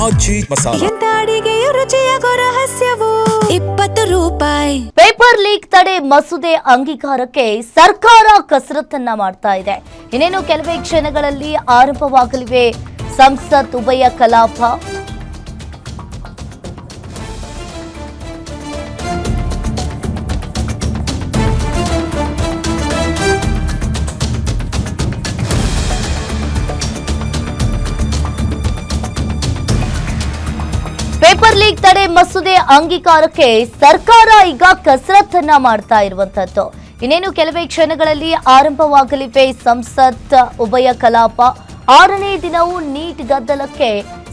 ಆಚಿ ಮಸಾಲ. ಎಂತ ಅಡಿಗೆಯ ರುಚಿಯಾಗೋ ರಹಸ್ಯವು 20 ರೂಪಾಯಿ. Paper leak ತಡೆ ಮಸೂದೆ ಅಂಗೀಕಾರಕ್ಕೆ ಸರ್ಕಾರ ಕಸರತ್ತನ್ನ ಮಾಡ್ತಾ ಇದೆ. ಇನ್ನೇನು ಕೆಲವೇ ಕ್ಷಣಗಳಲ್ಲಿ ಆರಂಭವಾಗಲಿವೆ ಸಂಸತ್ ಉಭಯ ಕಲಾಪ. ಪೇಪರ್ ಲೀಕ್ ತಡೆ ಮಸೂದೆ ಅಂಗೀಕಾರಕ್ಕೆ ಸರ್ಕಾರ ಈಗ ಕಸರತ್ತನ್ನ ಮಾಡ್ತಾ ಇರುವಂತದ್ದು. ಇನ್ನೇನು ಕೆಲವೇ ಕ್ಷಣಗಳಲ್ಲಿ ಆರಂಭವಾಗಲಿವೆ ಸಂಸತ್ ಉಭಯ ಕಲಾಪ. 6ನೇ ದಿನವೂ ನೀಟ್ ಗದ್ದಲಕ್ಕೆ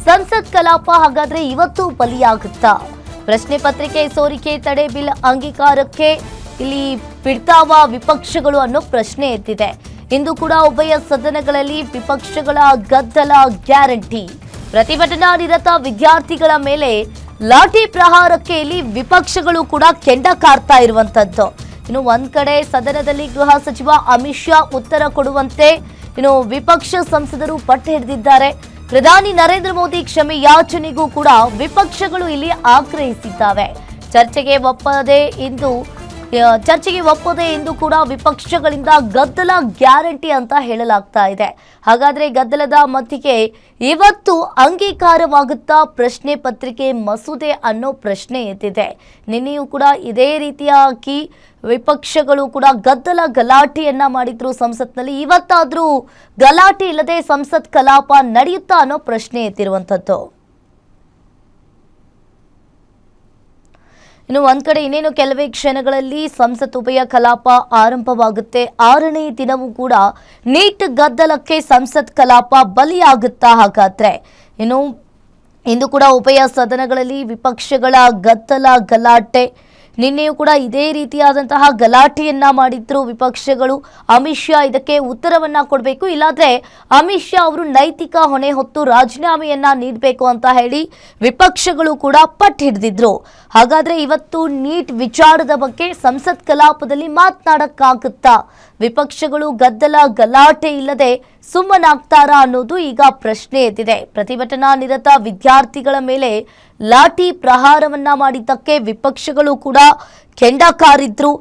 ಸಂಸತ್ ಕಲಾಪ ಹಾಗಾದ್ರೆ ಇವತ್ತು ಬಲಿಯಾಗುತ್ತಾ? ಪ್ರಶ್ನೆ ಪತ್ರಿಕೆ ಸೋರಿಕೆ ತಡೆ ಬಿಲ್ ಅಂಗೀಕಾರಕ್ಕೆ ಇಲ್ಲಿ ಬಿಡ್ತಾವ ವಿಪಕ್ಷಗಳು ಅನ್ನೋ ಪ್ರಶ್ನೆ ಎದ್ದಿದೆ. ಇಂದು ಕೂಡ ಉಭಯ ಸದನಗಳಲ್ಲಿ ವಿಪಕ್ಷಗಳ ಗದ್ದಲ ಗ್ಯಾರಂಟಿ. ಪ್ರತಿಭಟನಾ ನಿರತ ವಿದ್ಯಾರ್ಥಿಗಳ ಮೇಲೆ ಲಾಠಿ ಪ್ರಹಾರಕ್ಕೆ ಇಲ್ಲಿ ವಿಪಕ್ಷಗಳು ಕೂಡ ಕೆಂಡ ಕಾರ್ತಾ ಇರುವಂತದ್ದು. ಇನ್ನು ಒಂದ್ ಕಡೆ ಸದನದಲ್ಲಿ ಗೃಹ ಸಚಿವ ಅಮಿತ್ ಶಾ ಉತ್ತರ ಕೊಡುವಂತೆ ಇನ್ನು ವಿಪಕ್ಷ ಸಂಸದರು ಪಟ್ಟು ಹಿಡಿದಿದ್ದಾರೆ. ಪ್ರಧಾನಿ ನರೇಂದ್ರ ಮೋದಿ ಕ್ಷಮೆ ಯಾಚನೆಗೂ ಕೂಡ ವಿಪಕ್ಷಗಳು ಇಲ್ಲಿ ಆಗ್ರಹಿಸಿದ್ದಾವೆ. ಚರ್ಚೆಗೆ ಒಪ್ಪದೆ ಇಂದು ಕೂಡ ವಿಪಕ್ಷಗಳಿಂದ ಗದ್ದಲ ಗ್ಯಾರಂಟಿ ಅಂತ ಹೇಳಲಾಗ್ತಾ ಇದೆ. ಹಾಗಾದ್ರೆ ಗದ್ದಲದ ಮಧ್ಯೆ ಇವತ್ತು ಅಂಗೀಕಾರವಾಗುತ್ತಾ ಪ್ರಶ್ನೆ ಪತ್ರಿಕೆ ಮಸೂದೆ ಅನ್ನೋ ಪ್ರಶ್ನೆ ಎದ್ದಿದೆ. ನಿನ್ನೆಯೂ ಕೂಡ ಇದೇ ರೀತಿಯಾಗಿ ವಿಪಕ್ಷಗಳು ಕೂಡ ಗಲಾಟೆಯನ್ನ ಮಾಡಿದ್ರು ಸಂಸತ್ನಲ್ಲಿ. ಇವತ್ತಾದ್ರೂ ಗಲಾಟೆ ಇಲ್ಲದೆ ಸಂಸತ್ ಕಲಾಪ ನಡೆಯುತ್ತಾ ಅನ್ನೋ ಪ್ರಶ್ನೆ ಎತ್ತಿರುವಂತದ್ದು. ಇನ್ನು ಒಂದ್ ಕಡೆ ಇನ್ನೇನು ಕೆಲವೇ ಕ್ಷಣಗಳಲ್ಲಿ ಸಂಸತ್ ಉಭಯ ಕಲಾಪ ಆರಂಭವಾಗುತ್ತೆ. 6ನೇ ದಿನವೂ ಕೂಡ ನೀಟ್ ಗದ್ದಲಕ್ಕೆ ಸಂಸತ್ ಕಲಾಪ ಬಲಿಯಾಗುತ್ತಾ? ಹಾಗಾದ್ರೆ ಇನ್ನು ಇಂದು ಕೂಡ ಉಭಯ ಸದನಗಳಲ್ಲಿ ವಿಪಕ್ಷಗಳ ಗಲಾಟೆ. ನಿನ್ನೆಯೂ ಕೂಡ ಇದೇ ರೀತಿಯಾದಂತಹ ಗಲಾಟೆಯನ್ನ ಮಾಡಿದ್ರು ವಿಪಕ್ಷಗಳು. ಅಮಿತ್ ಶಾ ಇದಕ್ಕೆ ಉತ್ತರವನ್ನ ಕೊಡಬೇಕು, ಇಲ್ಲಾಂದ್ರೆ ಅಮಿತ್ ಶಾ ಅವರು ನೈತಿಕ ಹೊಣೆ ಹೊತ್ತು ರಾಜೀನಾಮೆಯನ್ನ ನೀಡಬೇಕು ಅಂತ ಹೇಳಿ ವಿಪಕ್ಷಗಳು ಕೂಡ ಪಟ್ಟು ಹಿಡಿದಿದ್ರು. ಹಾಗಾದ್ರೆ ಇವತ್ತು ನೀಟ್ ವಿಚಾರದ ಬಗ್ಗೆ ಸಂಸತ್ ಕಲಾಪದಲ್ಲಿ ಮಾತನಾಡಕ್ಕಾಗುತ್ತಾ? ವಿಪಕ್ಷಗಳು ಗಲಾಟೆ ಇಲ್ಲದೆ ಸುಮ್ಮನಾಗ್ತಾರಾ ಅನ್ನೋದು ಈಗ ಪ್ರಶ್ನೆ ಎದ್ದಿದೆ. ಪ್ರತಿಭಟನಾ ನಿರತ ವಿದ್ಯಾರ್ಥಿಗಳ ಮೇಲೆ ಲಾಠಿ ಪ್ರಹಾರವನ್ನ ಮಾಡಿದ್ದಕ್ಕೆ ವಿಪಕ್ಷಗಳು ಕೂಡ ಕೆಂಡ ಕಾರಿದ್ರು.